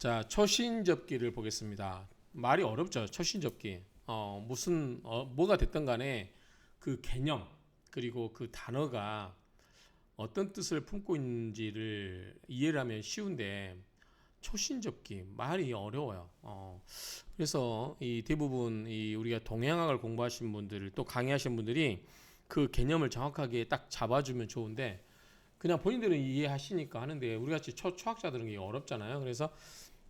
자, 초신접기를 보겠습니다. 말이 어렵죠. 초신접기. 뭐가 됐든 간에 그 개념, 그리고 그 단어가 어떤 뜻을 품고 있는지를 이해를 하면 쉬운데, 초신접기, 말이 어려워요. 그래서 이 대부분 우리가 동양학을 공부하신 분들, 또 강의하신 분들이 그 개념을 정확하게 딱 잡아주면 좋은데, 그냥 본인들은 이해하시니까 하는데, 우리 같이 초학자들은 이게 어렵잖아요. 그래서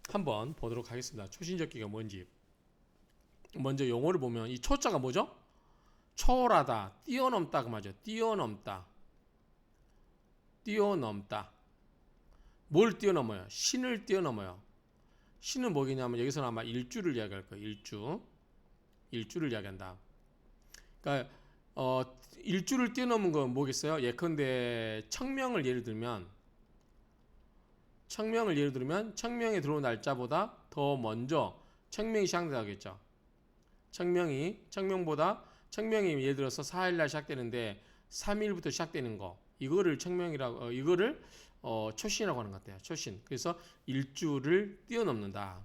한번 보도록 하겠습니다. 초신적기가 뭔지. 먼저 용어를 보면 이 초자가 뭐죠? 초월하다, 뛰어넘다 그 말이죠. 뛰어넘다, 뛰어넘다. 뭘 뛰어넘어요? 신을 뛰어넘어요. 신은 뭐겠냐면 여기서는 아마 일주를 이야기할 거예요. 일주를 이야기한다. 그러니까 일주를 뛰어넘은 건 뭐겠어요? 예컨대 청명을 예를 들면 청명에 들어온 날짜보다 더 먼저 청명이 시작되겠죠. 청명이 예를 들어서 4일날 시작되는데 3일부터 시작되는 거, 이거를 청명이라고, 이거를 초신이라고 하는 것 같아요. 초신. 그래서 일주를 뛰어넘는다.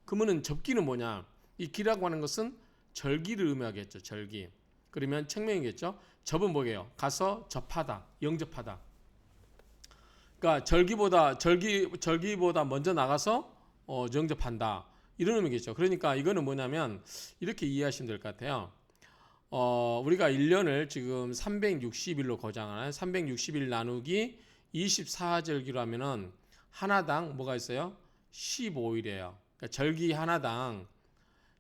그러면은 접기는 뭐냐? 이 기라고 하는 것은 절기를 의미하겠죠. 절기. 그러면 청명이겠죠. 접은 뭐예요? 가서 접하다, 영접하다. 그러니까 절기보다 먼저 나가서 영접한다. 이런 의미겠죠. 그러니까 이거는 뭐냐면 이렇게 이해하시면 될 것 같아요. 우리가 1년을 지금 360일로 거장하는 360일 나누기 24절기로 하면은 하나당 뭐가 있어요? 15일이에요. 그러니까 절기 하나당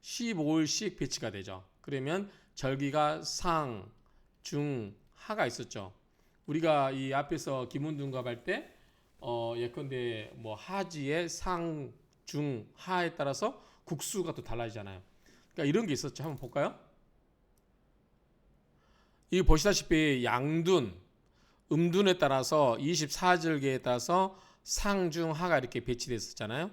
15일씩 배치가 되죠. 그러면 절기가 상, 중, 하가 있었죠. 우리가 이 앞에서 기문둔갑할 때 예컨대 뭐 하지의 상, 중, 하에 따라서 국수가 또 달라지잖아요. 그러니까 이런 게 있었죠. 한번 볼까요? 이 보시다시피 양둔, 음둔에 따라서 24절기에 따라서 상, 중, 하가 이렇게 배치됐었잖아요.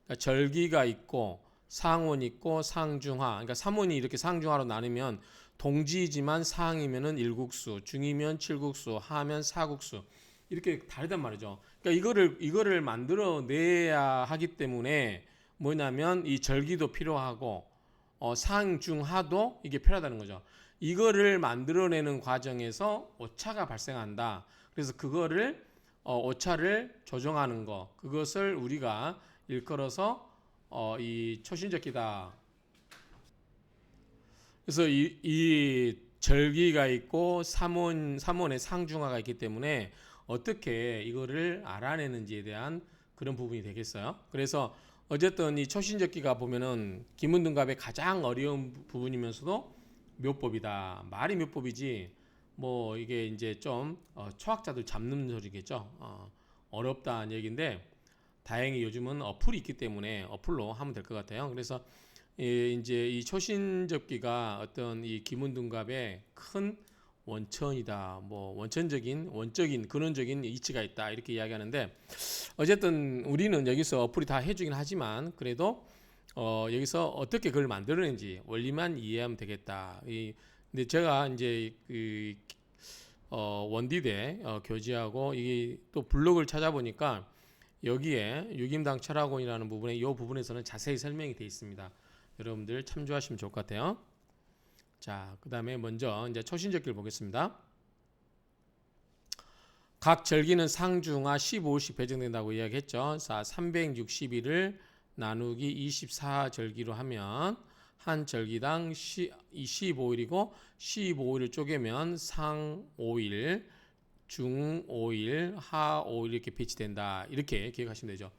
그러니까 절기가 있고 상원 있고 상중하. 그러니까 삼원이 이렇게 상중하로 나누면 동지이지만 상이면은 일국수, 중이면 칠국수, 하면 사국수. 이렇게 다르단 말이죠. 그러니까 이거를 만들어 내야 하기 때문에 뭐냐면 이 절기도 필요하고 상중하도 이게 필요하다는 거죠. 이거를 만들어내는 과정에서 오차가 발생한다. 그래서 그거를 오차를 조정하는 거, 그것을 우리가 일컬어서 이 초신적기다. 그래서 이 절기가 있고 삼원의 상중하가 있기 때문에 어떻게 이거를 알아내는지에 대한 그런 부분이 되겠어요. 그래서 어쨌든 이 초신적기가 보면은 기문등갑의 가장 어려운 부분이면서도 묘법이다. 말이 묘법이지 뭐 이게 이제 좀 초학자들 잡는 소리겠죠. 어렵다는 얘기인데 다행히 요즘은 어플이 있기 때문에 어플로 하면 될 것 같아요. 그래서 이제 이 초신접기가 어떤 이 기문둔갑의 큰 원천이다. 뭐 원적인 근원적인 이치가 있다. 이렇게 이야기하는데 어쨌든 우리는 여기서 어플이 다 해주긴 하지만 그래도 여기서 어떻게 그걸 만들어낸지 원리만 이해하면 되겠다. 근데 제가 이제 원디대 교지하고 이게 또 블로그를 찾아보니까 여기에 유김당 철학원이라는 부분에 이 부분에서는 자세히 설명이 되어 있습니다. 여러분들 참조하시면 좋을 것 같아요. 자, 그 다음에 먼저 이제 초신적기를 보겠습니다. 각 절기는 상중하 15일씩 배정된다고 이야기했죠. 자, 360일을 나누기 24절기로 하면 한 절기당 15일이고 15일을 쪼개면 상 5일, 중 5일, 하 5일 이렇게 배치된다. 이렇게 기억하시면 되죠.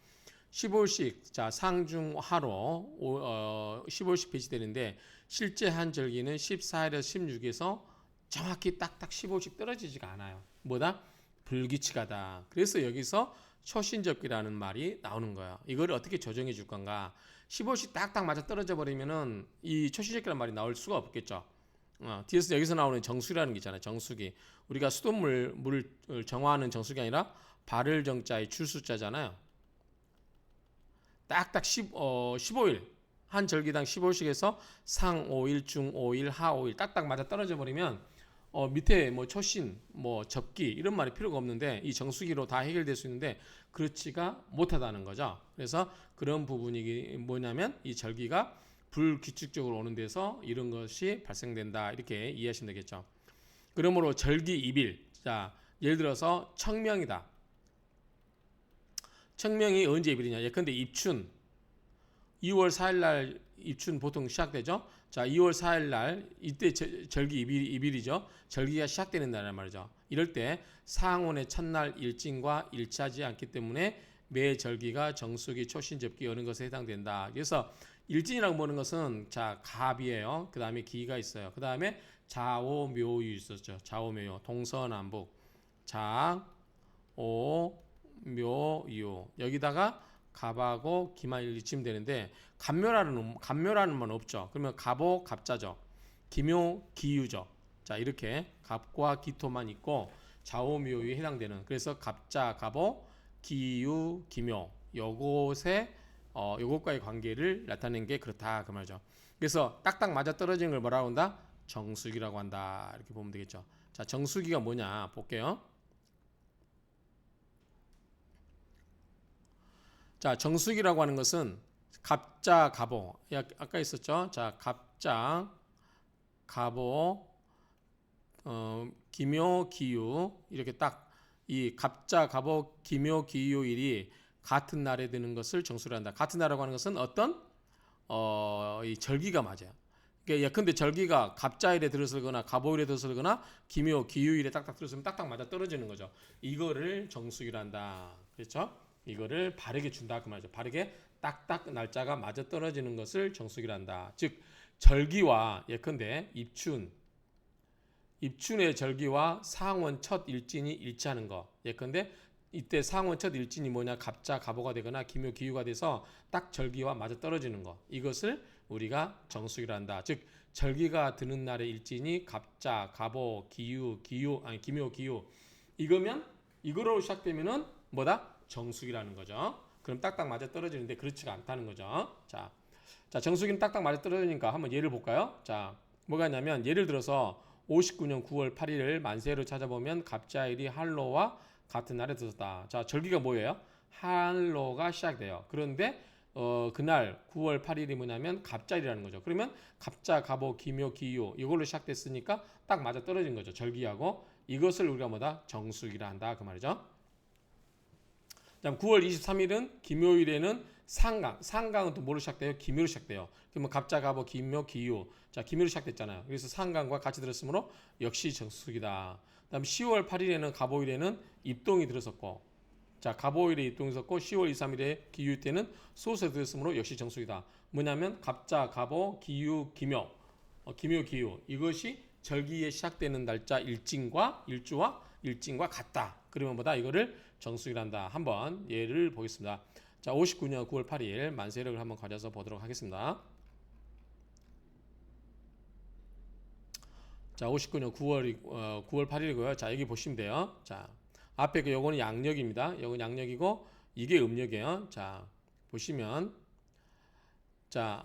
15일씩 자 상중하로 15일씩 배치되는데 실제 한 절기는 14일에서 16에서 정확히 딱딱 15일씩 떨어지지가 않아요. 뭐다? 불규칙하다. 그래서 여기서 초신접기라는 말이 나오는 거예요. 이걸 어떻게 조정해 줄 건가? 15일씩 딱딱 맞아 떨어져 버리면은 이 초신접기라는 말이 나올 수가 없겠죠. 뒤에서 여기서 나오는 정수라는 게 있잖아요. 정수기. 우리가 물을 정화하는 정수기 아니라 발을 정자의 줄 숫자잖아요. 딱딱 15일 한 절기당 15일씩 해서 상 5일, 중 5일, 하 5일 딱딱 맞아 떨어져 버리면 밑에 뭐 초신, 뭐 접기 이런 말이 필요가 없는데 이 정수기로 다 해결될 수 있는데 그렇지가 못하다는 거죠. 그래서 그런 부분이 뭐냐면 이 절기가 불규칙적으로 오는 데서 이런 것이 발생된다 이렇게 이해하시면 되겠죠. 그러므로 절기입일. 자, 예를 들어서 청명이다. 청명이 언제 입일이냐? 예컨대 입춘 2월 4일 날 입춘 보통 시작되죠. 자, 2월 4일 날 이때 절기 입일이죠. 절기가 시작되는 날이란 말이죠. 이럴 때 상온의 첫날 일진과 일치하지 않기 때문에 매 절기가 정수기, 초신, 접기 여는 것에 해당된다. 그래서 일진이라고 보는 것은 자 갑이에요. 그 다음에 기가 있어요. 그 다음에 좌오 묘유 있었죠. 좌오 묘유 동서남북 자 오 묘유 여기다가 갑하고 기만 일치면 되는데 갑묘라는 건 없죠. 그러면 갑오 갑자죠. 기묘 기유죠. 자 이렇게 갑과 기토만 있고 좌오묘유에 해당되는 그래서 갑자 갑오 기유 기묘 요것의 요것과의 관계를 나타내는 게 그렇다 그 말이죠. 그래서 딱딱 맞아 떨어지는 걸 뭐라고 한다? 정수기라고 한다 이렇게 보면 되겠죠. 자 정수기가 뭐냐 볼게요. 자, 정수기라고 하는 것은 갑자, 갑오. 아까 있었죠? 자, 갑자, 갑오, 기묘, 기유. 이렇게 딱 이 갑자, 갑오, 기묘, 기유일이 같은 날에 드는 것을 정수를 한다. 같은 날이라고 하는 것은 어떤 이 절기가 맞아요. 그러니까 예컨대 절기가 갑자일에 들어서거나 갑오일에 들어서거나 기묘, 기유일에 딱딱 들어서면 딱딱 맞아 떨어지는 거죠. 이거를 정수기라 한다. 그렇죠? 이거를 바르게 준다 그 말이죠. 바르게 딱딱 날짜가 맞아 떨어지는 것을 정수기라 한다. 즉 절기와 예컨대 입춘의 절기와 상원 첫 일진이 일치하는 거. 예컨대 이때 상원 첫 일진이 뭐냐 갑자 갑오가 되거나 기묘 기유가 돼서 딱 절기와 맞아 떨어지는 거. 이것을 우리가 정수기라 한다. 즉 절기가 드는 날의 일진이 갑자 갑오 기유 아니 기묘 기유 이거면 이거로 시작되면은 뭐다? 정수기라는 거죠. 그럼 딱딱 맞아 떨어지는데 그렇지가 않다는 거죠. 자, 정수기는 딱딱 맞아 떨어지니까 한번 예를 볼까요? 자, 뭐가 있냐면 예를 들어서 59년 9월 8일을 만세로 찾아보면 갑자일이 한로와 같은 날에 들었다. 자, 절기가 뭐예요? 한로가 시작돼요. 그런데 그날 9월 8일이 뭐냐면 갑자일이라는 거죠. 그러면 갑자, 갑오, 기묘, 기유 이걸로 시작됐으니까 딱 맞아 떨어진 거죠. 절기하고 이것을 우리가 뭐다? 정수기라 한다 그 말이죠. 9월 23일은 기묘일에는 상강은 또 뭐로 시작돼요? 기묘로 시작돼요. 그러면 갑자, 갑오, 기묘, 기유. 자, 기묘로 시작됐잖아요. 그래서 상강과 같이 들었으므로 역시 정수기다. 그다음 10월 8일에는 갑오일에는 입동이 들었었고, 자, 갑오일에 입동이 있었고 10월 23일에 기유 때는 소수에 들었으므로 역시 정수기다. 뭐냐면 갑자, 갑오, 기유, 기묘, 기묘, 기유 이것이 절기에 시작되는 날짜 일주와 일진과 같다. 그러면 뭐다? 이거를 정수기란다. 한번 예를 보겠습니다. 자, 59년 9월 8일 만세력을 한번 가져서 보도록 하겠습니다. 자, 59년 9월 8일이고요. 자, 여기 보시면 돼요. 자, 앞에 그 요거는 양력입니다. 요건 양력이고 이게 음력이에요. 자, 보시면 자,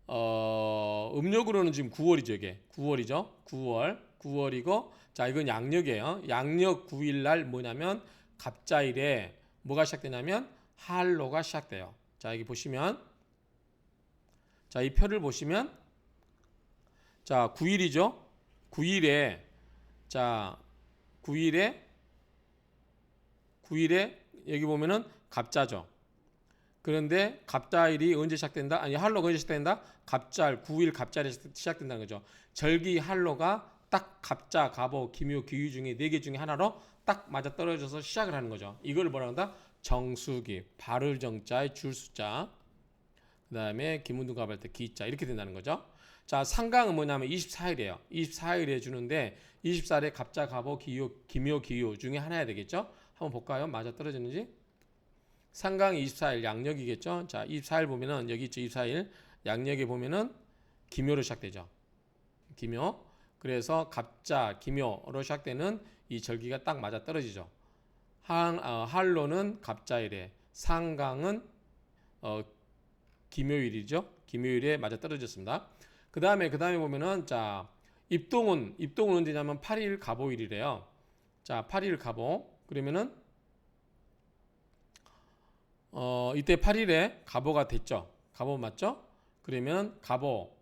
음력으로는 지금 9월이죠. 이게 9월이죠. 9월이고 자, 이건 양력이에요. 양력 9일 날 뭐냐면 갑자일에 뭐가 시작되냐면 한로가 시작돼요. 자, 여기 보시면 자, 이 표를 보시면 자, 9일이죠. 9일에 자, 9일에 여기 보면은 갑자죠. 그런데 갑자일이 언제 시작된다? 아니 한로가 언제 시작된다? 갑자일 9일 갑자일에 시작된다는 거죠. 절기 한로가 딱 갑자, 갑오, 기묘, 기유 중에 4개 중에 하나로 딱 맞아 떨어져서 시작을 하는 거죠. 이걸 뭐라 한다? 정수기, 발을 정자에 줄 숫자, 그 다음에 기문둥 갑할 때 기자 이렇게 된다는 거죠. 자, 상강은 뭐냐면 24일이에요. 24일에 주는데 24일에 갑자, 갑오, 기묘, 기유 중에 하나야 되겠죠. 한번 볼까요? 맞아 떨어지는지. 상강 24일 양력이겠죠. 자, 24일 보면은 여기 있죠. 24일 양력에 보면은 기묘로 시작되죠. 기묘. 그래서 갑자, 기묘로 시작되는 이 절기가 딱 맞아 떨어지죠. 한로는 갑자일에, 상강은 기묘일이죠. 기묘일에 맞아 떨어졌습니다. 그 다음에 보면은 자 입동은 언제냐면 8일 갑오일이래요. 자, 8일 갑오. 그러면은 이때 8일에 갑오가 됐죠. 갑오 맞죠? 그러면 갑오,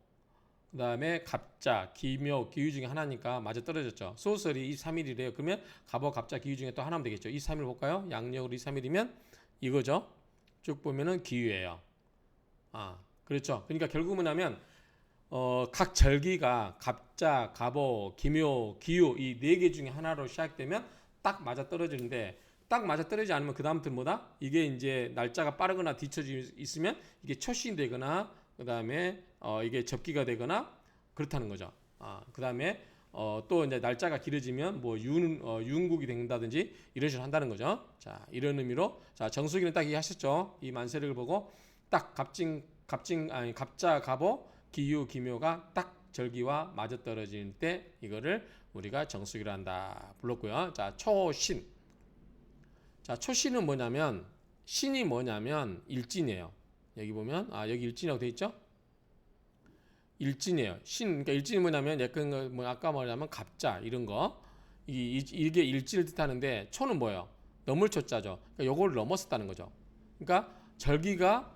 그 다음에 갑자, 기묘, 기유 중에 하나니까 맞아 떨어졌죠. 소설이 23일이래요. 그러면 갑오, 갑자, 기유 중에 또 하나면 되겠죠. 23일 볼까요? 양력으로 23일이면 이거죠. 쭉 보면은 기유예요. 그렇죠. 그러니까 결국은 뭐냐면 각 절기가 갑자, 갑오, 기묘, 기유 이 네 개 중에 하나로 시작되면 딱 맞아 떨어지는데 딱 맞아 떨어지지 않으면 그 다음부터 뭐다? 이게 이제 날짜가 빠르거나 뒤쳐져 있으면 이게 초신이 되거나 그 다음에 이게 접기가 되거나 그렇다는 거죠. 그 다음에 또 이제 날짜가 길어지면 뭐 유흥국이 된다든지 이런 식으로 한다는 거죠. 자, 이런 의미로 자 정수기는 딱 이해하셨죠? 이 만세력을 보고 딱 갑자, 갑오, 기유, 기묘가 딱 절기와 맞아 떨어질 때 이거를 우리가 정수기로 한다 불렀고요. 자, 초신. 자, 초신은 뭐냐면 신이 뭐냐면 일진이에요. 여기 보면 여기 일진이라고 돼 있죠? 일진이에요. 그러니까 일진이 뭐냐면 약간 뭐 아까 말하자면 갑자 이런 거 이게 일진을 뜻하는데 초는 뭐예요? 넘을 초자죠. 그러니까 요거를 넘었었다는 거죠. 그러니까 절기가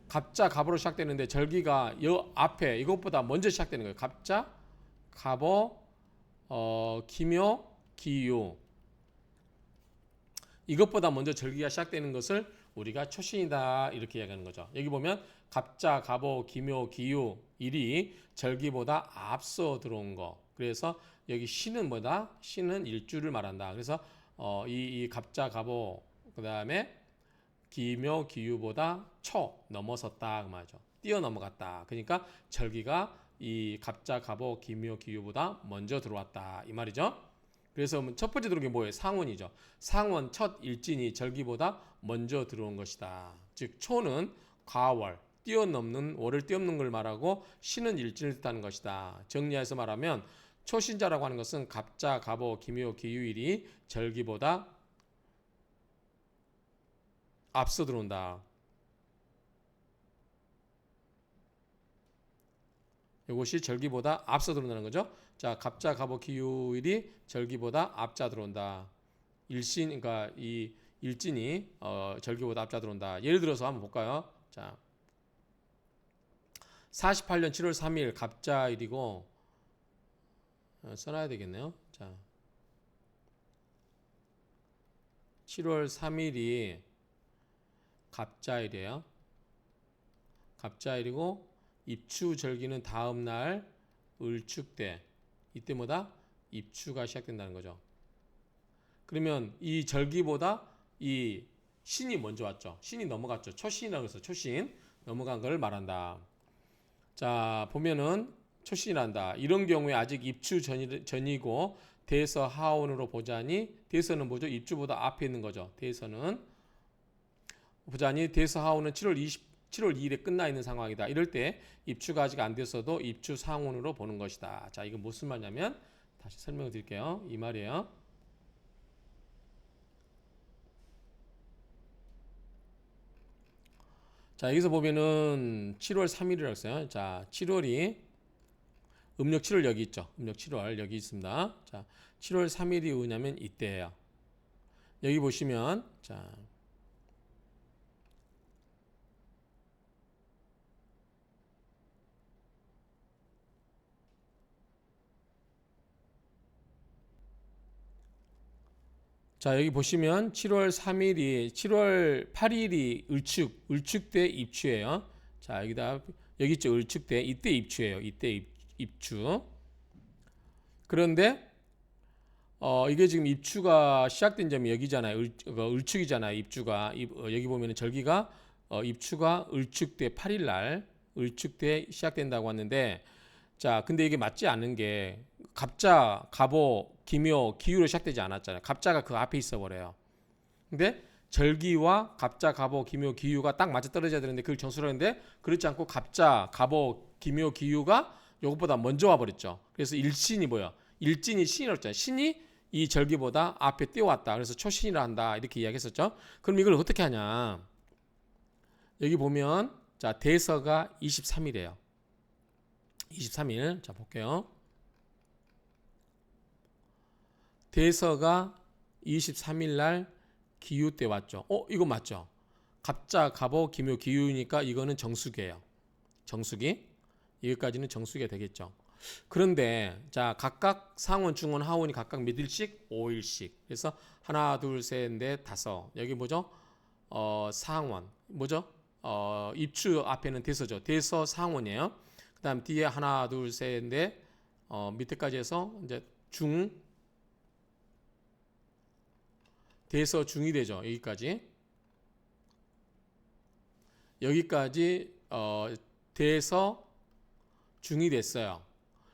갑자 갑오로 시작되는데 절기가 요 앞에 이것보다 먼저 시작되는 거예요. 갑자, 갑오, 기묘, 기유 이것보다 먼저 절기가 시작되는 것을 우리가 초신이다 이렇게 이야기하는 거죠. 여기 보면 갑자, 갑오, 기묘, 기유 일이 절기보다 앞서 들어온 거. 그래서 여기 신은 뭐다? 신은 일주를 말한다. 그래서 이 갑자, 갑오 그 다음에 기묘, 기유보다 초 넘어섰다 그 말이죠. 뛰어넘어갔다. 그러니까 절기가 이 갑자, 갑오, 기묘, 기유보다 먼저 들어왔다 이 말이죠. 그래서 첫 번째 들어온 게 뭐예요? 상원이죠. 상원 첫 일진이 절기보다 먼저 들어온 것이다. 즉 초는 과월 뛰어넘는 월을 뛰어넘는 걸 말하고 신은 일진을 뜻하는 것이다. 정리해서 말하면 초신자라고 하는 것은 갑자, 갑오, 기묘, 기유일이 절기보다 앞서 들어온다. 이것이 절기보다 앞서 들어온다는 거죠. 자, 갑자, 갑오, 기유일이 절기보다 앞자 들어온다. 일신, 그러니까 이 일진이 절기보다 앞자 들어온다. 예를 들어서 한번 볼까요? 자, 48년 7월 3일 갑자일이고 써놔야 되겠네요. 자, 7월 3일이 갑자일이에요. 갑자일이고 입추 절기는 다음 날 을축대. 이때 뭐다? 입추가 시작된다는 거죠. 그러면 이 절기보다 이 신이 먼저 왔죠. 신이 넘어갔죠. 초신이라고 해서 초신 넘어간 걸 말한다. 자, 보면은 초신이란다. 이런 경우에 아직 입추 전이고 대서 하온으로 보자니 대서는 뭐죠? 입추보다 앞에 있는 거죠. 대서는 보자니 대서 하온은 7월 2일에 끝나 있는 상황이다. 이럴 때 입추가 아직 안 됐어도 입추 상온으로 보는 것이다. 자, 이건 무슨 말이냐면 다시 설명을 드릴게요. 이 말이에요. 자, 여기서 보면은 7월 3일이라고 했어요. 자, 7월이 음력 7월 여기 있죠. 음력 7월 여기 있습니다. 자, 7월 3일이 뭐냐면 이때예요. 여기 보시면 자, 여기 보시면 7월 8일이 을축대 입추예요. 자, 여기 있죠. 을축대. 이때 입추예요. 이때 입추. 그런데 이게 지금 입추가 시작된 점이 여기잖아요. 을축이잖아요. 입추가 여기 보면은 절기가 입추가 을축대 8일 날 을축대 시작된다고 하는데 자, 근데 이게 맞지 않는 게 갑자, 갑오, 기묘, 기유로 시작되지 않았잖아요. 갑자가 그 앞에 있어 버려요. 근데 절기와 갑자, 갑오, 기묘, 기유가 딱 맞아 떨어져야 되는데 그걸 정수를 하는데 그렇지 않고 갑자, 갑오, 기묘, 기유가 이것보다 먼저 와 버렸죠. 그래서 일신이 뭐야? 일진이 신이라고 했잖아요. 신이 이 절기보다 앞에 뛰어왔다. 그래서 초신이라 한다. 이렇게 이야기했었죠. 그럼 이걸 어떻게 하냐? 여기 보면 자, 대서가 23일이에요. 23일. 자, 볼게요. 대서가 23일 날 기유 때 왔죠. 이거 맞죠? 갑자, 갑오, 기묘, 기유니까 이거는 정수기예요. 정수기. 여기까지는 정수기가 되겠죠. 그런데 자, 각각 상원, 중원, 하원이 각각 몇 일씩? 5일씩. 그래서 하나, 둘, 셋, 넷, 다섯. 여기 뭐죠? 상원. 뭐죠? 입추 앞에는 대서죠. 대서 상원이에요. 그다음 뒤에 하나, 둘, 셋, 넷. 밑에까지 해서 이제 중 대서 중이 되죠. 여기까지 대서 중이 됐어요.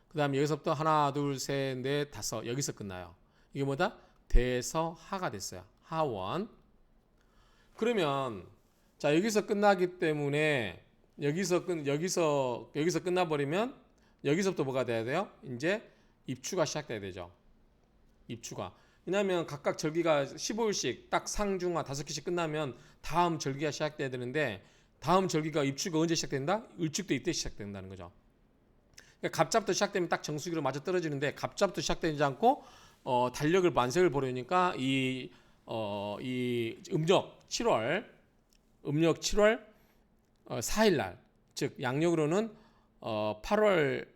그 다음 여기서부터 하나, 둘, 셋, 넷, 다섯. 여기서 끝나요. 이게 뭐다? 대서하가 됐어요. 하원. 그러면 자, 여기서 끝나기 때문에 여기서 끝나버리면 여기서부터 뭐가 돼야 돼요? 이제 입추가 시작돼야 되죠. 입추가. 왜냐하면 각각 절기가 15일씩 딱 상중하 5개씩 끝나면 다음 절기가 시작돼야 되는데 다음 절기가 입추가 언제 시작된다? 을축도 이때 시작된다는 거죠. 그러니까 갑자부터 시작되면 딱 정수기로 맞아 떨어지는데 갑자부터 시작되지 않고 달력을 만색을 보려니까 이 음력 7월 4일 날, 즉 양력으로는 8월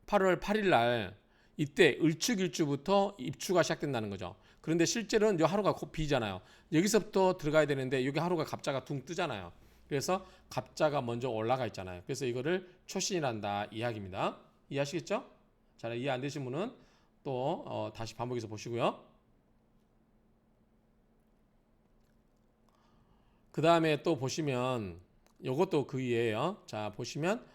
8일 날 이때 을축일주부터 입추가 시작된다는 거죠. 그런데 실제로는 이 하루가 곧 비잖아요. 여기서부터 들어가야 되는데 여기 하루가 갑자가 둥 뜨잖아요. 그래서 갑자가 먼저 올라가 있잖아요. 그래서 이거를 초신이란다 이야기입니다. 이해하시겠죠? 잘 이해 안 되신 분은 또 다시 반복해서 보시고요. 그 다음에 또 보시면 이것도 그 이해예요. 자, 보시면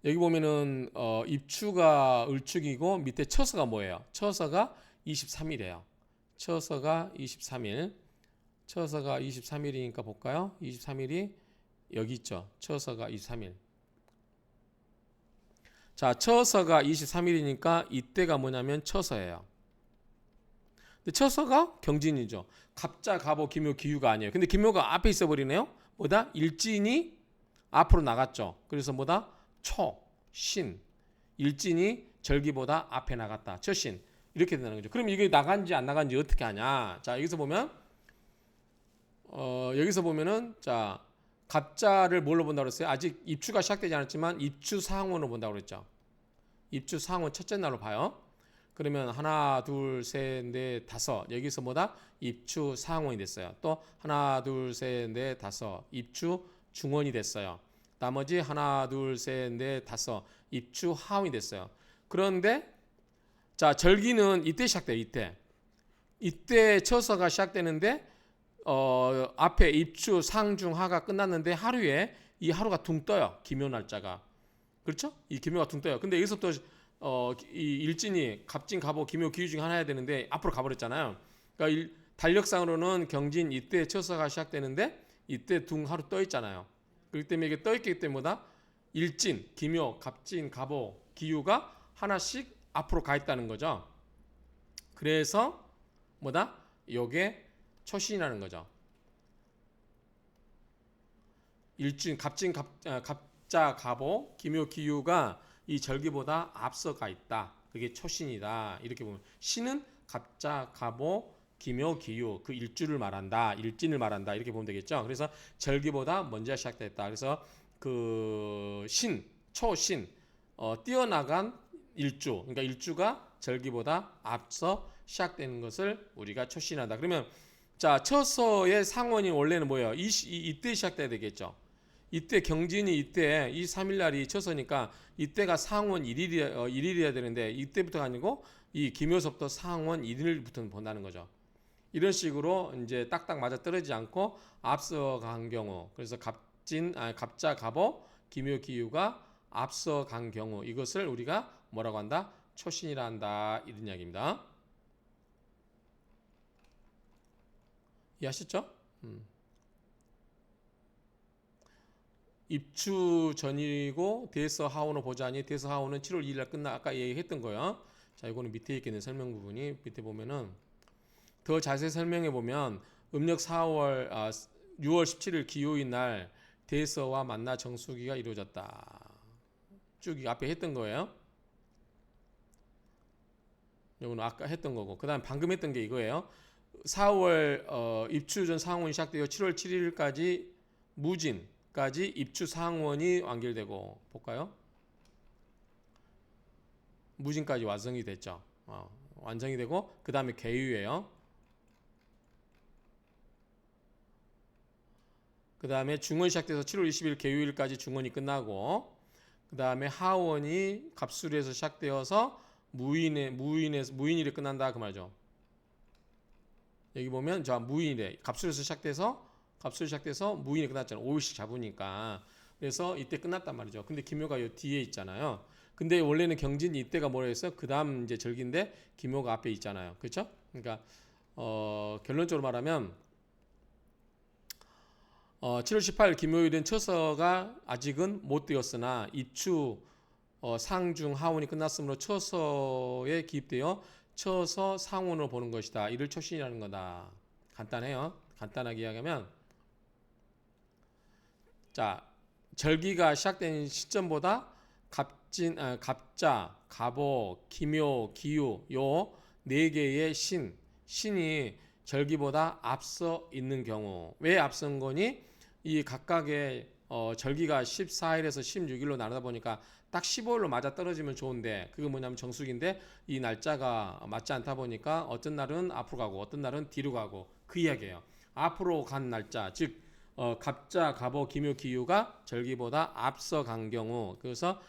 여기 보면은 입추가 을축이고 밑에 처서가 뭐예요? 처서가 23일이에요. 처서가 23일. 처서가 23일이니까 볼까요? 23일이 여기 있죠. 처서가 23일. 자, 처서가 23일이니까 이때가 뭐냐면 처서예요. 근데 처서가 경진이죠. 갑자, 갑오, 기묘, 기유가 아니에요. 근데 기묘가 앞에 있어 버리네요. 뭐다? 일진이 앞으로 나갔죠. 그래서 뭐다? 초, 신. 일진이 절기보다 앞에 나갔다. 처신. 이렇게 된다는 거죠. 그럼 이게 나간지 안 나간지 어떻게 하냐? 자, 여기서 보면은 자, 갑자를 뭘로 본다고 그랬어요? 아직 입추가 시작되지 않았지만 입추 상원으로 본다고 그랬죠. 입추 상원 첫째 날로 봐요. 그러면 하나, 둘, 셋, 넷, 다섯. 여기서 뭐다? 입추 상원이 됐어요. 또 하나, 둘, 셋, 넷, 다섯. 입추 중원이 됐어요. 나머지 하나, 둘, 셋, 넷, 다섯. 입추 하원이 됐어요. 그런데 자, 절기는 이때 시작돼요. 이때 처서가 시작되는데 앞에 입추 상중하가 끝났는데 하루에 이 하루가 둥 떠요. 기묘 날짜가. 그렇죠? 이 기묘가 둥 떠요. 근데 여기서부터 이 일진이 갑진, 갑오, 기묘, 기유 중에 하나 해야 되는데 앞으로 가버렸잖아요. 그러니까 달력상으로는 경진 이때 처서가 시작되는데 이때 둥 하루 떠 있잖아요. 그렇기 때문에 이게 떠 있기 때문에 뭐다? 일진, 기묘, 갑진, 갑오, 기유가 하나씩 앞으로 가 있다는 거죠. 그래서 뭐다? 요게 초신이라는 거죠. 일진, 갑진, 갑자, 갑오, 기묘, 기유가 이 절기보다 앞서가 있다. 그게 초신이다. 이렇게 보면 신은 갑자, 갑오, 기묘, 기유 그 일주를 말한다. 일진을 말한다. 이렇게 보면 되겠죠. 그래서 절기보다 먼저 시작됐다. 그래서 그 신, 초신 뛰어나간 일주. 그러니까 일주가 절기보다 앞서 시작되는 것을 우리가 초신하다. 그러면 자, 처서의 상원이 원래는 뭐예요? 이때 시작돼야 되겠죠. 이때 경진이 이때 이 3일날이 처서니까 이때가 상원 1일이어야 되는데 이때부터가 아니고 이 기묘서부터 상원 1일부터 본다는 거죠. 이런 식으로 이제 딱딱 맞아 떨어지지 않고 앞서 간 경우, 그래서 갑자, 갑오, 기묘, 기유가 앞서 간 경우 이것을 우리가 뭐라고 한다? 초신이라 한다. 이런 이야기입니다. 이해하셨죠? 입추 전이고 대서 하원을 보자니 대서 하원은 7월 2일 날 끝나 아까 얘기했던 거예요. 자, 이거는 밑에 있겠네. 설명 부분이 밑에 보면은 더 자세히 설명해 보면 음력 6월 17일 기호인 날 대서와 만나 정수기가 이루어졌다. 쭉 앞에 했던 거예요. 요거는 아까 했던 거고. 그다음 방금 했던 게 이거예요. 4월 입추 전 상원이 시작되어 7월 7일까지 무진까지 입추 상원이 완결되고 볼까요? 무진까지 완성이 됐죠. 완성이 되고 그 다음에 개유예요. 그 다음에 중원이 시작돼서 7월 20일 개유일까지 중원이 끝나고 그 다음에 하원이 갑술에서 시작되어서 무인일에 끝난다 그 말이죠. 여기 보면 자 무인일에 갑술에서 시작돼서 무인이 끝났잖아요. 5일씩 잡으니까. 그래서 이때 끝났단 말이죠. 근데 기묘가 요 뒤에 있잖아요. 근데 원래는 경진이 이때가 뭐라 했어요? 그 다음 이제 절기인데 기묘가 앞에 있잖아요. 그렇죠? 그러니까 결론적으로 말하면 7월 18일 기묘일은 처서가 아직은 못 되었으나 입추 상중 하원이 끝났으므로 처서에 기입되어 처서 상원으로 보는 것이다. 이를 초신이라는 거다. 간단해요. 간단하게 이야기하면 자 절기가 시작된 시점보다 갑자, 갑오, 기묘, 기유 요 네 개의 신이 절기보다 앞서 있는 경우 왜 앞선 거니? 이 각각의 절기가 14일에서 16일로 나누다 보니까 딱 15일로 맞아 떨어지면 좋은데 그게 뭐냐면 정수기인데 이 날짜가 맞지 않다 보니까 어떤 날은 앞으로 가고 어떤 날은 뒤로 가고 그 이야기예요. 앞으로 간 날짜 즉 갑자, 갑오, 기묘, 기유가 절기보다 앞서 간 경우 그래서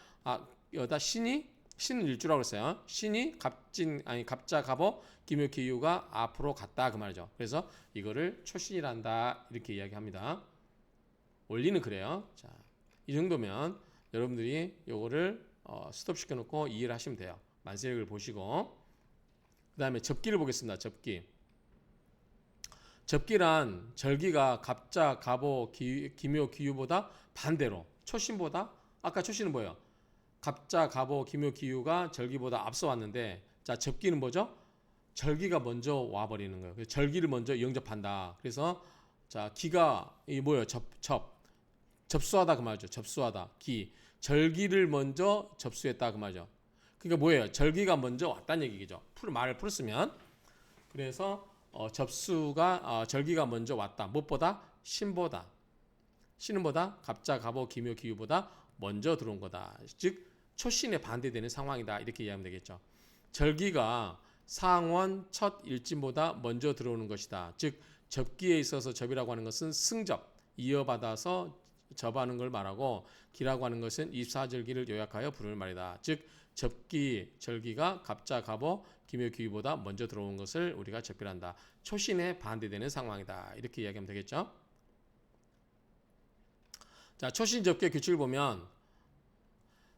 여기다 신은 일주라고 했어요. 신이 갑자, 갑오, 기묘, 기유가 앞으로 갔다 그 말이죠. 그래서 이거를 초신이란다 이렇게 이야기합니다. 원리는 그래요. 자, 이 정도면 여러분들이 요거를 스톱 시켜놓고 이해를 하시면 돼요. 만세력을 보시고 그 다음에 접기를 보겠습니다. 접기란 절기가 갑자, 갑오, 기묘, 기유보다 반대로 초신보다 아까 초신은 뭐예요? 갑자, 갑오, 기묘, 기유가 절기보다 앞서 왔는데 자 접기는 뭐죠? 절기가 먼저 와버리는 거예요. 절기를 먼저 영접한다. 그래서 자 기가 이 뭐예요? 접수하다 그 말이죠. 접수하다. 절기를 먼저 접수했다 그 말이죠. 그러니까 뭐예요? 절기가 먼저 왔다는 얘기죠. 말을 풀었으면 그래서 접수가 절기가 먼저 왔다. 무엇보다? 신보다 갑자, 갑오, 기묘, 기유보다 먼저 들어온 거다. 즉 초신에 반대되는 상황이다. 이렇게 이해하면 되겠죠. 절기가 상원 첫 일진보다 먼저 들어오는 것이다. 즉 접기에 있어서 접이라고 하는 것은 승접, 이어받아서 접하는 걸 말하고 기라고 하는 것은 24절기를 요약하여 부르는 말이다. 즉 접기, 절기가 갑자, 갑오, 기묘, 기유보다 먼저 들어온 것을 우리가 접기란다. 초신에 반대되는 상황이다. 이렇게 이야기하면 되겠죠. 자, 초신 접기의 규칙을 보면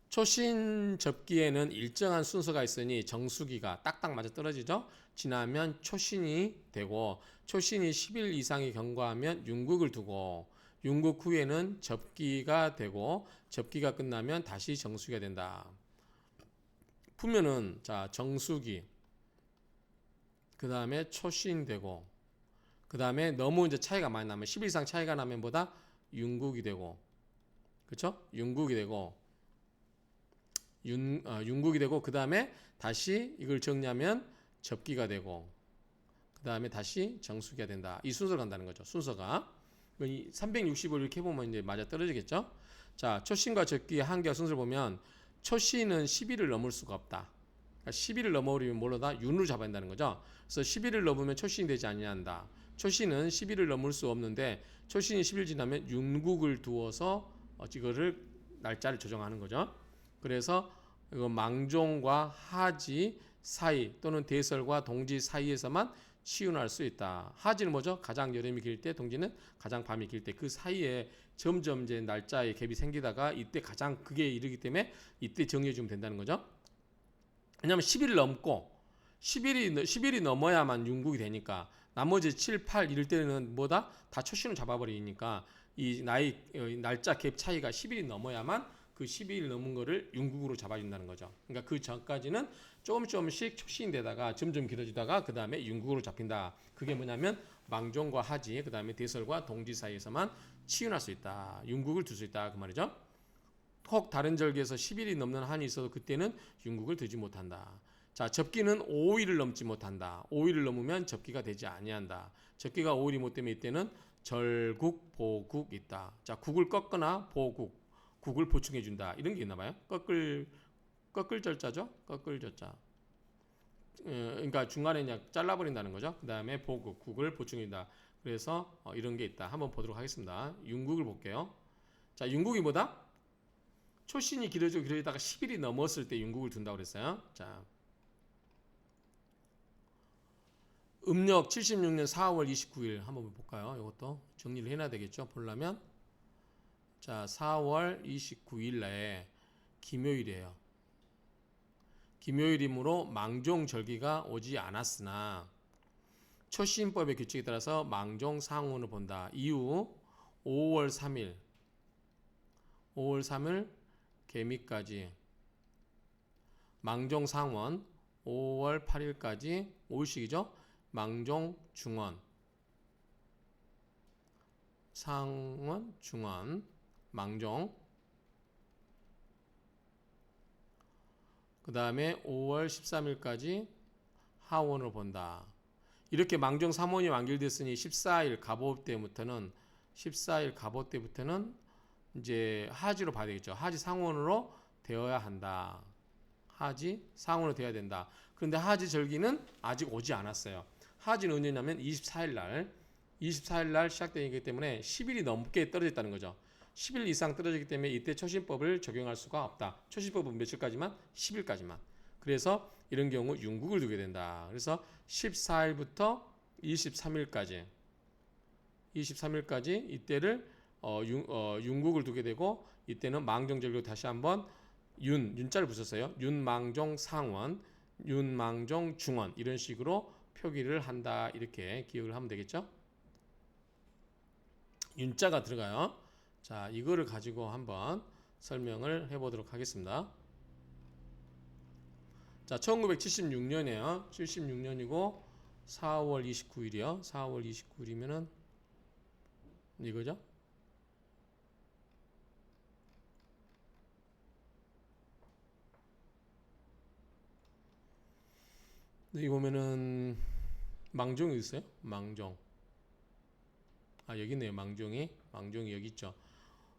초신 접기에는 일정한 순서가 있으니 정수기가 딱딱 맞아 떨어지죠. 지나면 초신이 되고 초신이 10일 이상이 경과하면 윤국을 두고 윤국 후에는 접기가 되고 접기가 끝나면 다시 정수기가 된다. 풀면은 자 정수기 그 다음에 초신 되고 그 다음에 너무 이제 차이가 많이 나면 10일 이상 차이가 나면 보다 윤국이 되고 그렇죠? 윤국이 되고 윤국이 되고 그 다음에 다시 이걸 정리하면 접기가 되고 그 다음에 다시 정수기가 된다. 이 순서로 간다는 거죠. 순서가 365 이렇게 해보면 이제 맞아 떨어지겠죠. 자 초신과 접기의 한계와 순서를 보면 초신은 10일을 넘을 수가 없다. 그러니까 10일을 넘어버리면 뭘로다? 윤으로 잡아야 한다는 거죠. 그래서 10일을 넘으면 초신이 되지 아니한다. 초신은 10일을 넘을 수 없는데 초신이 10일 지나면 윤국을 두어서 이거를 날짜를 조정하는 거죠. 그래서 이거 망종과 하지 사이 또는 대설과 동지 사이에서만 치윤할 수 있다. 하지는 뭐죠? 가장 여름이 길 때, 동지는 가장 밤이 길 때 그 사이에 점점 이제 날짜의 갭이 생기다가 이때 가장 극에 이르기 때문에 이때 정해주면 된다는 거죠. 왜냐하면 10일을 넘고 10일이 넘어야만 윤국이 되니까 나머지 7, 8 이럴 때는 뭐다? 다 초신을 잡아버리니까 이 날짜 갭 차이가 10일이 넘어야만 그 12일 넘은 거를 윤국으로 잡아준다는 거죠. 그러니까 그 전까지는 조금씩 초신되다가 점점 길어지다가 그 다음에 윤국으로 잡힌다. 그게 뭐냐면 망종과 하지 그 다음에 대설과 동지 사이에서만 치윤할 수 있다. 윤국을 둘 수 있다. 그 말이죠. 혹 다른 절기에서 10일이 넘는 한이 있어도 그때는 윤국을 두지 못한다. 자, 접기는 5일을 넘지 못한다. 5일을 넘으면 접기가 되지 아니한다. 접기가 5일이 못 되면 이때는 절국, 보국 있다. 자, 국을 꺾거나 보국, 국을 보충해 준다. 이런 게 있나 봐요. 꺾을 절자죠. 꺾을 절자. 그러니까 중간에 그냥 잘라버린다는 거죠. 그 다음에 보국, 국을 보충해 준다. 그래서 이런 게 있다. 한번 보도록 하겠습니다. 윤국을 볼게요. 자, 윤국이 뭐다? 초신이 길어지다가 10일이 넘었을 때 윤국을 둔다고 그랬어요. 자, 음력 76년 4월 29일 한번 볼까요? 이것도 정리를 해놔야 되겠죠. 보려면 자, 4월 29일 날에 김요일이에요. 김요일이므로 망종절기가 오지 않았으나 초신법의 규칙에 따라서 망종상운을 본다. 이후 5월 3일 개미까지 망종상원 5월 8일까지 5일씩이죠. 망종중원 상원 중원 망종 그 다음에 5월 13일까지 하원을 본다. 이렇게 망종 3원이 완결됐으니 14일 갑오 때부터는 이제 하지로 봐야 되겠죠. 하지 상원으로 되어야 한다. 하지 상원으로 되어야 된다. 그런데 하지 절기는 아직 오지 않았어요. 하지는 언제냐면 24일 날 시작되기 때문에 10일이 넘게 떨어졌다는 거죠. 10일 이상 떨어지기 때문에 이때 초신법을 적용할 수가 없다. 초신법은 며칠까지만? 10일까지만. 그래서 이런 경우 윤국을 두게 된다. 그래서 14일부터 23일까지 이때를 윤국을 두게 되고 이때는 망종절기로 다시 한번 윤자를 붙였어요. 윤망종 상원, 윤망종 중원 이런 식으로 표기를 한다. 이렇게 기억을 하면 되겠죠. 윤자가 들어가요. 자, 이거를 가지고 한번 설명을 해보도록 하겠습니다. 자, 1976년이에요. 76년이고 4월 29일이요. 4월 29일이면은 이거죠. 여기 보면은 망종이 있어요. 망종. 아, 여기 있네요. 망종이 여기 있죠.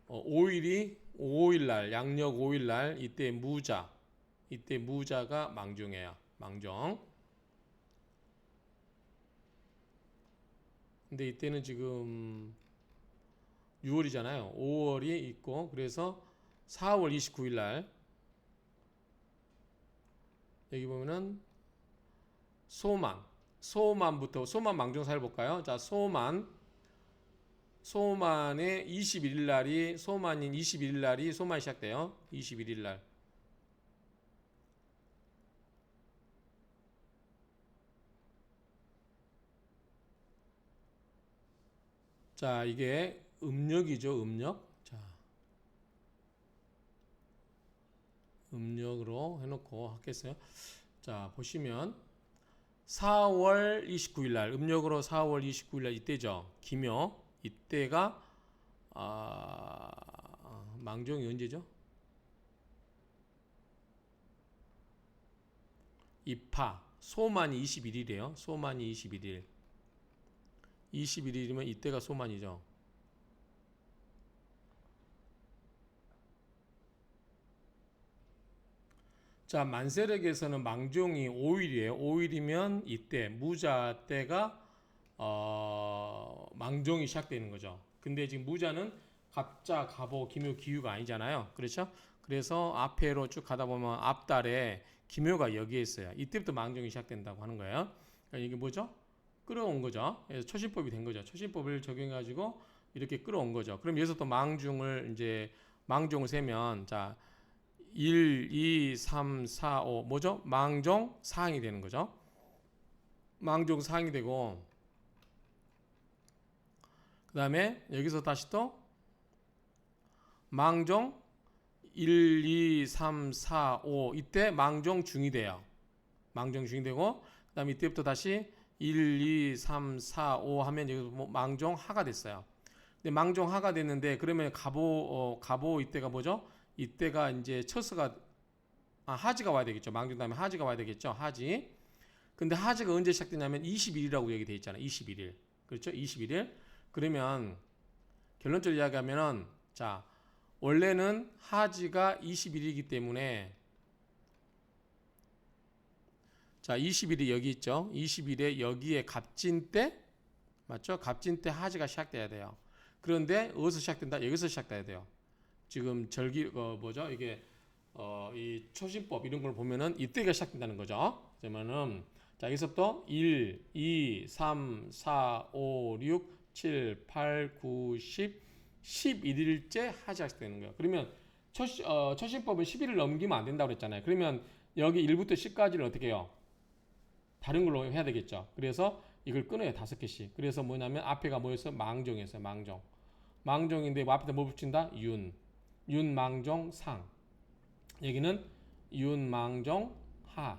5일날 양력 5일날 이때 무자가 망종이에요. 망종. 근데 이때는 지금 6월이잖아요. 5월이 있고 그래서 4월 29일날 여기 보면은 소만 망종사를 볼까요? 자, 소만의 21일 날이 소만인 21일 날이 소만이 시작돼요. 21일 날. 자, 이게 음력이죠. 음력. 자, 음력으로 해놓고 하겠어요. 자, 보시면 4월 29일 날 음력으로 4월 29일 날 이때죠. 기묘 이때가 망종이 언제죠? 입하 소만이 21일이에요. 소만이 21일. 21일이면 이때가 소만이죠. 자, 만세력에서는 망종이 5일이에요. 5일이면 이때 무자 때가 망종이 시작되는 거죠. 근데 지금 무자는 갑자, 갑오, 기묘, 기유가 아니잖아요. 그렇죠? 그래서 앞에로 쭉 가다 보면 앞달에 기묘가 여기에 있어요. 이때부터 망종이 시작된다고 하는 거예요. 그러니까 이게 뭐죠? 끌어온 거죠. 그래서 초신법이 된 거죠. 초신법을 적용해가지고 이렇게 끌어온 거죠. 그럼 여기서 또 망종을 세면 자 1, 2, 3, 4, 5 뭐죠? 망종 사항이 되는 거죠. 망종 사항이 되고 그 다음에 여기서 다시 또 망종 1, 2, 3, 4, 5 이때 망종 중이 돼요. 망종 중이 되고 그 다음에 이때부터 다시 1, 2, 3, 4, 5 하면 여기서 망종 하가 됐어요. 근데 망종 하가 됐는데 그러면 갑오 이때가 뭐죠? 이때가 이제 처서가 하지가 와야 되겠죠. 망종 다음에 하지가 와야 되겠죠. 하지. 근데 하지가 언제 시작되냐면 21일이라고 얘기돼 있잖아요. 21일. 그렇죠? 21일. 그러면 결론적으로 이야기하면은 자, 원래는 하지가 21일이기 때문에 자, 20일이 여기 있죠. 20일에 여기에 갑진 때 맞죠? 갑진 때 하지가 시작돼야 돼요. 그런데 어디서 시작된다? 여기서 시작돼야 돼요. 지금 절기 뭐죠? 이게 이 초신법 이런 걸 보면은 이때가 시작된다는 거죠. 그러면은 자, 여기서부터 1, 2, 3, 4, 5, 6, 7, 8, 9, 10, 11일째 하지가 시작되는 거예요. 그러면 초신법은 11일 넘기면 안 된다고 그랬잖아요. 그러면 여기 1부터 10까지를 어떻게 해요? 다른 걸로 해야 되겠죠. 그래서 이걸 끊어요. 5개씩. 그래서 뭐냐면 앞에가 뭐였어요? 망종이었어요. 망종. 망종인데 뭐 앞에다 뭐 붙인다? 윤망종, 상. 여기는 윤망종, 하.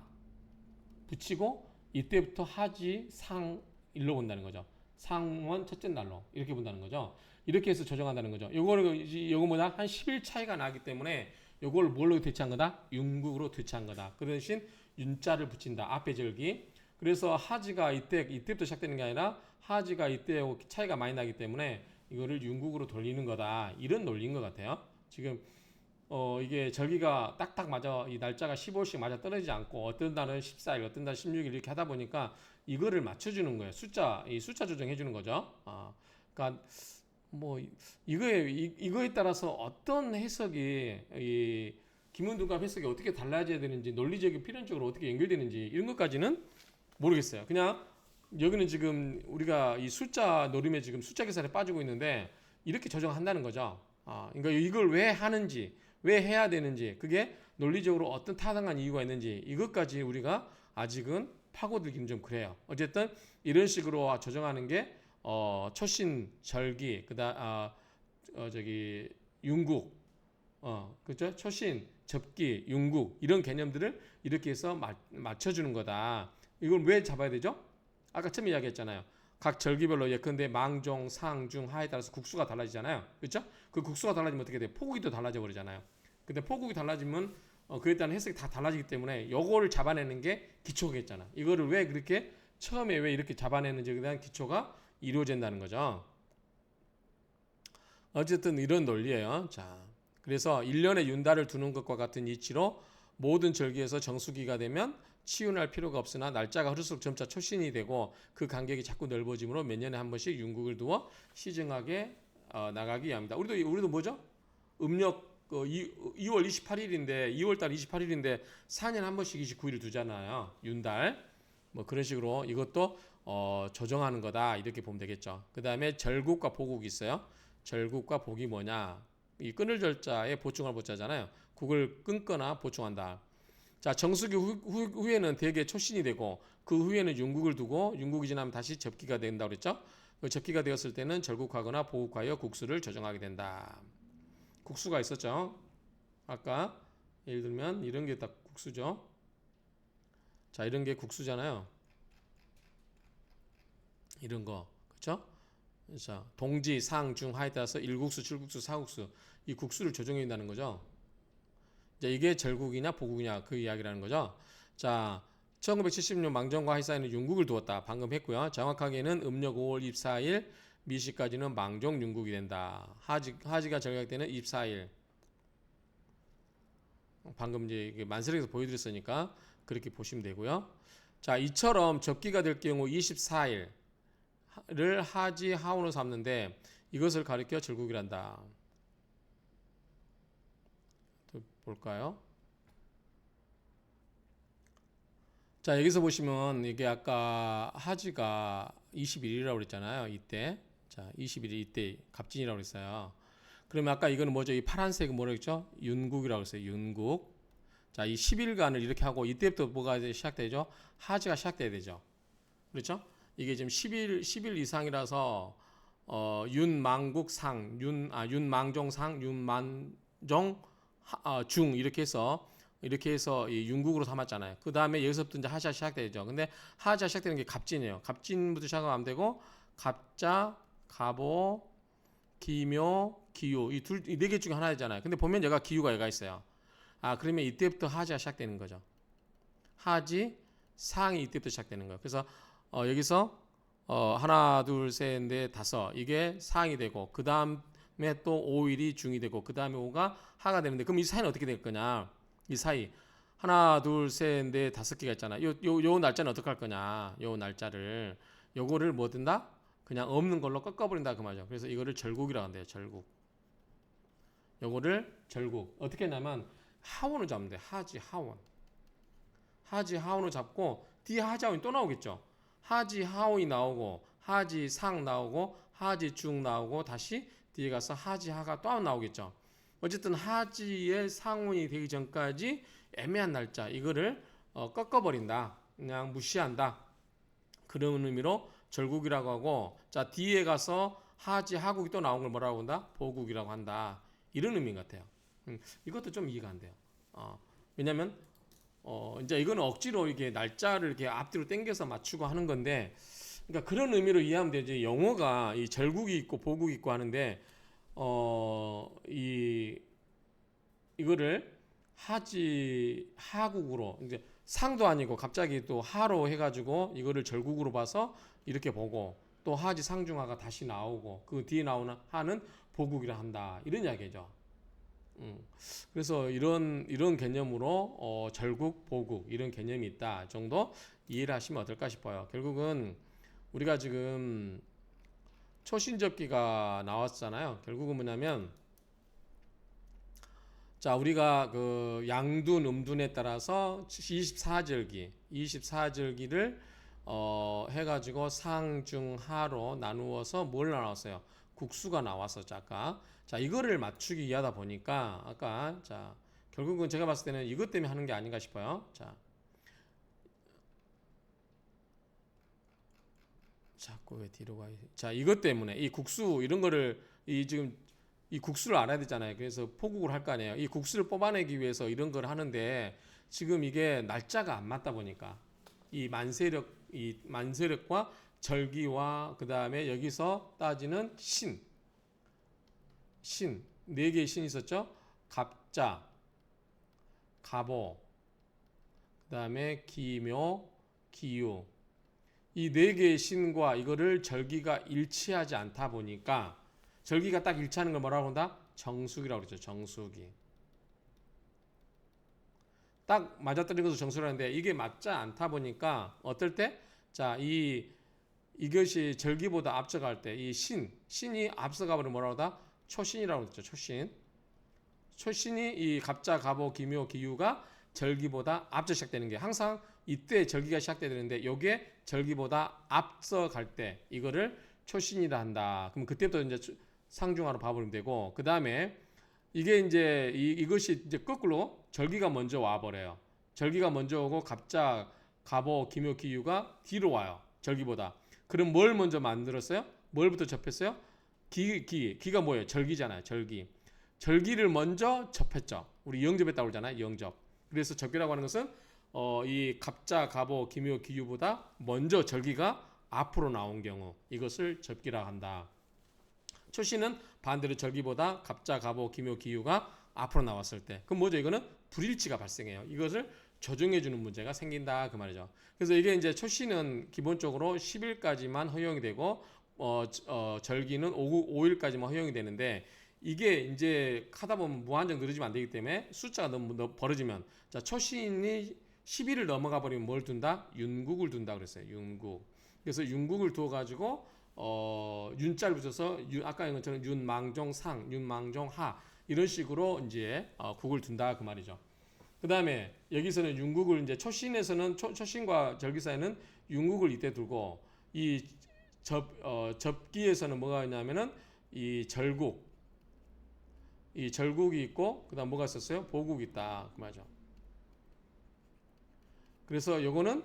붙이고 이때부터 하지, 상, 일로 본다는 거죠. 상원 첫째 날로 이렇게 본다는 거죠. 이렇게 해서 조정한다는 거죠. 요거보다 한 10일 차이가 나기 때문에 요걸 뭘로 대체한 거다? 윤국으로 대체한 거다. 그 대신 윤자를 붙인다. 앞에 절기. 그래서 하지가 이때부터 시작되는 게 아니라 하지가 이때하고 차이가 많이 나기 때문에 이거를 윤국으로 돌리는 거다. 이런 논리인 것 같아요. 지금 이게 절기가 딱딱 맞아 이 날짜가 15일씩 맞아 떨어지지 않고 어떤 날은 14일, 어떤 날은 16일 이렇게 하다 보니까 이거를 맞춰주는 거예요. 이 숫자 조정해 주는 거죠. 그러니까 뭐 이거에 따라서 어떤 해석이 이 김은두갑 해석이 어떻게 달라져야 되는지 논리적인 필연적으로 어떻게 연결되는지 이런 것까지는 모르겠어요. 그냥 여기는 지금 우리가 이 숫자 노림에 지금 숫자 계산에 빠지고 있는데 이렇게 조정한다는 거죠. 그러니까 이걸 왜 하는지, 왜 해야 되는지, 그게 논리적으로 어떤 타당한 이유가 있는지 이것까지 우리가 아직은 파고들기는 좀 그래요. 어쨌든 이런 식으로 조정하는 게 초신, 절기, 저기 윤국, 그렇죠? 초신, 접기, 윤국 이런 개념들을 이렇게 해서 맞춰주는 거다. 이걸 왜 잡아야 되죠? 아까 처음에 이야기했잖아요. 각 절기별로 예컨대 망종, 상, 중, 하에 따라서 국수가 달라지잖아요. 그렇죠? 그 국수가 달라지면 어떻게 돼요? 포국이도 달라져 버리잖아요. 근데 포국이 달라지면 그에 따른 해석이 다 달라지기 때문에 요거를 잡아내는 게 기초겠잖아. 이거를 왜 그렇게 처음에 왜 이렇게 잡아내는지에 대한 기초가 이루어진다는 거죠. 어쨌든 이런 논리예요. 자, 그래서 1년에 윤달을 두는 것과 같은 이치로 모든 절기에서 정수기가 되면 치윤할 필요가 없으나 날짜가 흐를수록 점차 초신이 되고 그 간격이 자꾸 넓어지므로 몇 년에 한 번씩 윤국을 두어 시정하게 나가기 위함이다. 우리도 뭐죠? 음력 2월 28일인데 2월달 28일인데 4년에 한 번씩 29일을 두잖아요. 윤달. 뭐 그런 식으로 이것도 조정하는 거다. 이렇게 보면 되겠죠. 그다음에 절국과 보국이 있어요. 절국과 복이 뭐냐? 이 끊을 절자에 보충할 보자잖아요. 국을 끊거나 보충한다. 자, 정수기 후에는 대개 초신이 되고 그 후에는 윤국을 두고 윤국이 지나면 다시 접기가 된다고 그랬죠? 그 접기가 되었을 때는 절국하거나 보국하여 국수를 조정하게 된다. 국수가 있었죠? 아까 예를 들면 이런 게 다 국수죠. 자, 이런 게 국수잖아요. 이런 거. 그렇죠? 자, 동지, 상, 중, 하에 따라서 1국수, 7국수, 4국수 이 국수를 조정해 준다는 거죠. 이제 이게 절국이냐 보국이냐 그 이야기라는 거죠. 자, 1970년 망정과 하이사에는 윤국을 두었다. 방금 했고요. 정확하게는 음력 5월 24일 미시까지는 망종 윤국이 된다. 하지가 절각 때는 24일. 방금 이제 만설에서 보여드렸으니까 그렇게 보시면 되고요. 자, 이처럼 접기가 될 경우 24일을 하지 하운으로 삼는데 이것을 가리켜 절국이란다. 또 볼까요? 자, 여기서 보시면 이게 아까 하지가 21일이라고 그랬잖아요. 이때. 자, 21일 이때 갑진이라고 그랬어요. 그러면 아까 이거는 뭐죠? 이 파란색은 뭐라고 했죠? 윤국이라고 했어요. 윤국. 자, 이 10일간을 이렇게 하고 이때부터 뭐가 시작되죠? 하지가 시작돼야 되죠. 그렇죠? 이게 지금 10일 이상이라서 윤망국상, 윤망종상, 윤만종 중 이렇게 해서 이 윤국으로 삼았잖아요. 그 다음에 여기서부터 이제 하자 시작되죠. 근데 하자 시작되는 게 갑진이에요. 갑진부터 시작하면 되고 갑자, 갑오, 기묘, 기유 이 네 개 중에 하나잖아요. 근데 보면 얘가 기유가 얘가 있어요. 그러면 이때부터 하지가 시작되는 거죠. 하지 상이 이때부터 시작되는 거예요. 그래서 여기서 하나, 둘, 셋, 넷, 다섯 이게 상이 되고 그 다음에 또 5일이 중이 되고 그 다음에 5가 하가 되는데 그럼 이 사이는 어떻게 될 거냐? 이 사이 하나, 둘, 셋, 넷, 다섯 개가 있잖아. 요 날짜는 어떻게 할 거냐? 요 날짜를 요거를 뭐 된다? 그냥 없는 걸로 꺾어버린다 그 말이죠. 그래서 이거를 절국이라고 한대요. 절국. 요거를 절국. 어떻게 했냐면 하원을 잡으면 돼. 하지 하원. 하지 하원을 잡고 뒤에 하지 하원이 또 나오겠죠. 하지 하원이 나오고 하지 상 나오고 하지 중 나오고 다시 뒤에 가서 하지 하가 또 나오겠죠. 어쨌든 하지의 상운이 되기 전까지 애매한 날짜 이거를 꺾어버린다. 그냥 무시한다. 그런 의미로 절국이라고 하고 자 뒤에 가서 하지 하국이 또 나온 걸 뭐라고 한다? 보국이라고 한다. 이런 의미 같아요. 이것도 좀 이해가 안 돼요. 왜냐면 이제 이거는 억지로 이게 날짜를 이렇게 앞뒤로 당겨서 맞추고 하는 건데, 그러니까 그런 의미로 이해하면 되죠. 영어가 이 절국이 있고 보국이 있고 하는데, 이거를 하지 하국으로 이제 상도 아니고 갑자기 또 하로 해가지고 이거를 절국으로 봐서 이렇게 보고 또 하지 상중하가 다시 나오고 그 뒤에 나오는 하는 보국이라 한다 이런 이야기죠. 그래서 이런 개념으로 절국, 보국 이런 개념이 있다 정도 이해를 하시면 어떨까 싶어요. 결국은 우리가 지금 초신접기가 나왔잖아요. 결국은 뭐냐면 자 우리가 그 양둔, 음둔에 따라서 24절기를 해가지고 상, 중, 하로 나누어서 뭘 나눴어요? 국수가 나왔었죠 아까. 자 이거를 맞추기 위하다 보니까 아까 자 결국은 제가 봤을 때는 이것 때문에 하는 게 아닌가 싶어요. 자 자꾸 왜 뒤로 가? 자 이것 때문에 이 국수 이런 거를 지금 이 국수를 알아야 되잖아요. 그래서 포국을 할 거 아니에요. 이 국수를 뽑아내기 위해서 이런 걸 하는데 지금 이게 날짜가 안 맞다 보니까 이 만세력과 절기와 그 다음에 여기서 따지는 네 개의 신이 있었죠. 갑자, 갑오, 그 다음에 기묘, 기유. 이 네 개의 신과 이거를 절기가 일치하지 않다 보니까 절기가 딱 일치하는 걸 뭐라고 한다? 정수기라고 그러죠. 정수기. 딱 맞아떨어진 것을 정수라고 하는데 이게 맞지 않다 보니까 어떨 때? 자, 이것이 절기보다 앞서갈 때 이 신이 앞서가 버리면 뭐라고 하다? 초신이라고 그러죠. 초신이 이 갑자, 갑오, 기묘, 기유가 절기보다 앞서 시작되는 게 항상 이때 절기가 시작돼야 되는데 요게 절기보다 앞서갈 때 이거를 초신이라 한다. 그럼 그때부터 이제 상중하로 봐버리면 되고 그 다음에 이게 이제 이것이 이제 거꾸로 절기가 먼저 와버려요. 절기가 먼저 오고 갑자, 갑오, 기묘, 기유가 뒤로 와요. 절기보다. 그럼 뭘 먼저 만들었어요? 뭘부터 접했어요? 기가 뭐예요? 절기잖아요. 절기를 먼저 접했죠. 우리 영접했다고 그러잖아요. 영접. 그래서 접기라고 하는 것은 이 갑자, 갑오, 기묘, 기유보다 먼저 절기가 앞으로 나온 경우 이것을 접기라고 한다. 초신은 반대로 절기보다 갑자, 갑오, 기묘, 기유가 앞으로 나왔을 때 그럼 뭐죠? 이거는 불일치가 발생해요. 이것을 조정해주는 문제가 생긴다 그 말이죠. 그래서 이게 이제 초신은 기본적으로 10일까지만 허용이 되고 절기는 5일까지만 허용이 되는데 이게 이제 하다 보면 무한정 늘어지면 안 되기 때문에 숫자가 너무 벌어지면 자 초신이 10일을 넘어가 버리면 뭘 둔다? 윤국을 둔다 그랬어요. 윤국. 그래서 윤국을 두어 가지고 윤자를 붙여서 아까 했던 것처럼 윤망종 상, 윤망종 하 이런 식으로 이제 국을 둔다 그 말이죠. 그 다음에 여기서는 윤국을 이제 초신에서는 초신과 절기 사이는 윤국을 이때 두고 이 접기에서는 뭐가 있냐면은 이 절국이 있고 그다음 뭐가 있었어요? 보국이 있다 그 말이죠. 그래서 요거는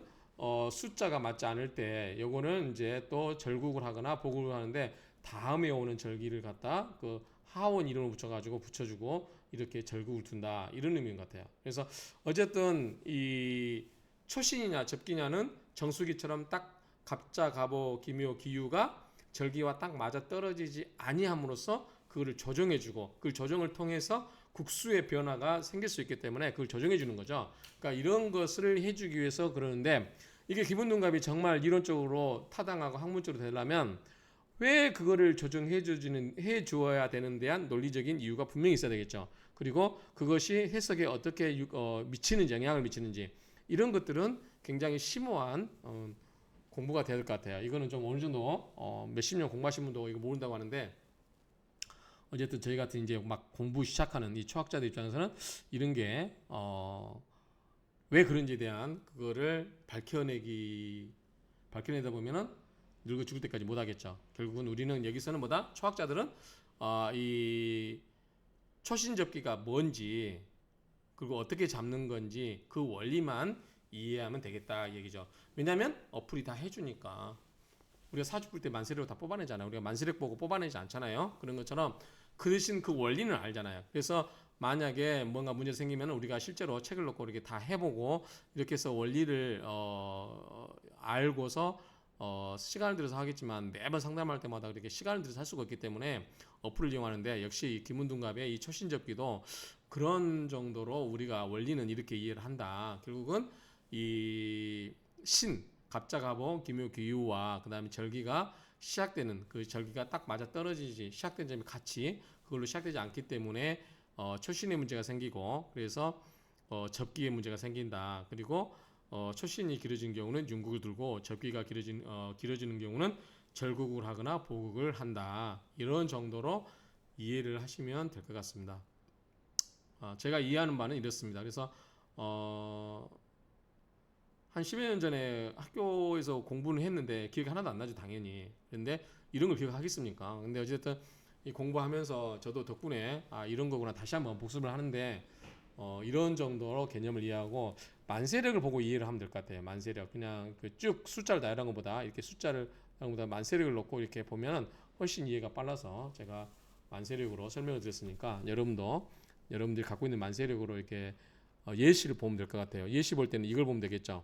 숫자가 맞지 않을 때 요거는 이제 또 절국을 하거나 보국을 하는데 다음에 오는 절기를 갖다 그 하원 이름을 붙여가지고 붙여주고 이렇게 절국을 둔다 이런 의미인 것 같아요. 그래서 어쨌든 이 초신이냐 접기냐는 정수기처럼 딱 갑자, 갑오, 기묘, 기유가 절기와 딱 맞아 떨어지지 아니함으로써 그거를 조정해주고 그 조정을 통해서 국수의 변화가 생길 수 있기 때문에 그걸 조정해주는 거죠. 그러니까 이런 것을 해주기 위해서 그러는데 이게 기본둔갑이 정말 이론적으로 타당하고 학문적으로 되려면 왜 그거를 해 주어야 되는 대한 논리적인 이유가 분명히 있어야 되겠죠. 그리고 그것이 해석에 어떻게 미치는지 영향을 미치는지 이런 것들은 굉장히 심오한 공부가 돼야 될 것 같아요. 이거는 좀 어느 정도 몇십 년 공부하신 분도 이거 모른다고 하는데 어쨌든 저희 같은 이제 막 공부 시작하는 이 초학자들 입장에서는 이런 게 왜 그런지에 대한 그거를 밝혀내다 보면은 늙어 죽을 때까지 못 하겠죠. 결국은 우리는 여기서는 뭐다? 초학자들은 이 초신 접기가 뭔지 그리고 어떻게 잡는 건지 그 원리만 이해하면 되겠다 얘기죠. 왜냐하면 어플이 다 해주니까 우리가 사주 볼 때 만세력을 다 뽑아내잖아요. 우리가 만세력 보고 뽑아내지 않잖아요. 그런 것처럼 그 대신 그 원리는 알잖아요. 그래서 만약에 뭔가 문제 생기면 우리가 실제로 책을 놓고 이렇게 다 해보고 이렇게 해서 원리를 알고서 시간을 들여서 하겠지만 매번 상담할 때마다 그렇게 시간을 들여서 할 수가 없기 때문에 어플을 이용하는데 역시 이 기문둔갑의 이 초신접기도 그런 정도로 우리가 원리는 이렇게 이해를 한다. 결국은 이 갑자가보 기묘기유와 그 다음에 절기가 시작되는 그 절기가 딱 맞아 떨어지지 시작된 점이 같이 그걸로 시작되지 않기 때문에 초신의 문제가 생기고 그래서 접기의 문제가 생긴다. 그리고 초신이 길어진 경우는 윤국을 들고 접기가 길어지는 경우는 절국을 하거나 보국을 한다. 이런 정도로 이해를 하시면 될 것 같습니다. 제가 이해하는 바는 이렇습니다. 그래서 한 10여 년 전에 학교에서 공부는 했는데 기억이 하나도 안 나죠, 당연히. 근데 이런 걸 기억하겠습니까? 근데 어쨌든 이 공부하면서 저도 덕분에 이런 거구나 다시 한번 복습을 하는데 이런 정도로 개념을 이해하고 만세력을 보고 이해를 하면 될 것 같아요. 만세력 그냥 그 쭉 숫자를 나열한 것보다 이렇게 숫자를 보다 만세력을 놓고 이렇게 보면 훨씬 이해가 빨라서 제가 만세력으로 설명을 드렸으니까 여러분들이 갖고 있는 만세력으로 이렇게 예시를 보면 될 것 같아요. 예시 볼 때는 이걸 보면 되겠죠.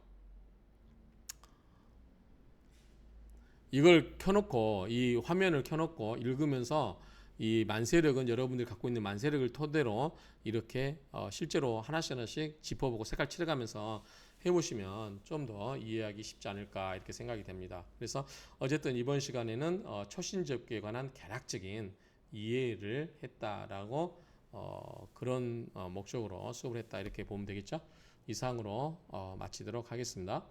이걸 켜놓고 이 화면을 켜놓고 읽으면서 이 만세력은 여러분들이 갖고 있는 만세력을 토대로 이렇게 실제로 하나씩 짚어보고 색깔 칠해가면서 해보시면 좀 더 이해하기 쉽지 않을까 이렇게 생각이 됩니다. 그래서 어쨌든 이번 시간에는 초신접기에 관한 개략적인 이해를 했다라고 그런 목적으로 수업을 했다 이렇게 보면 되겠죠. 이상으로 마치도록 하겠습니다.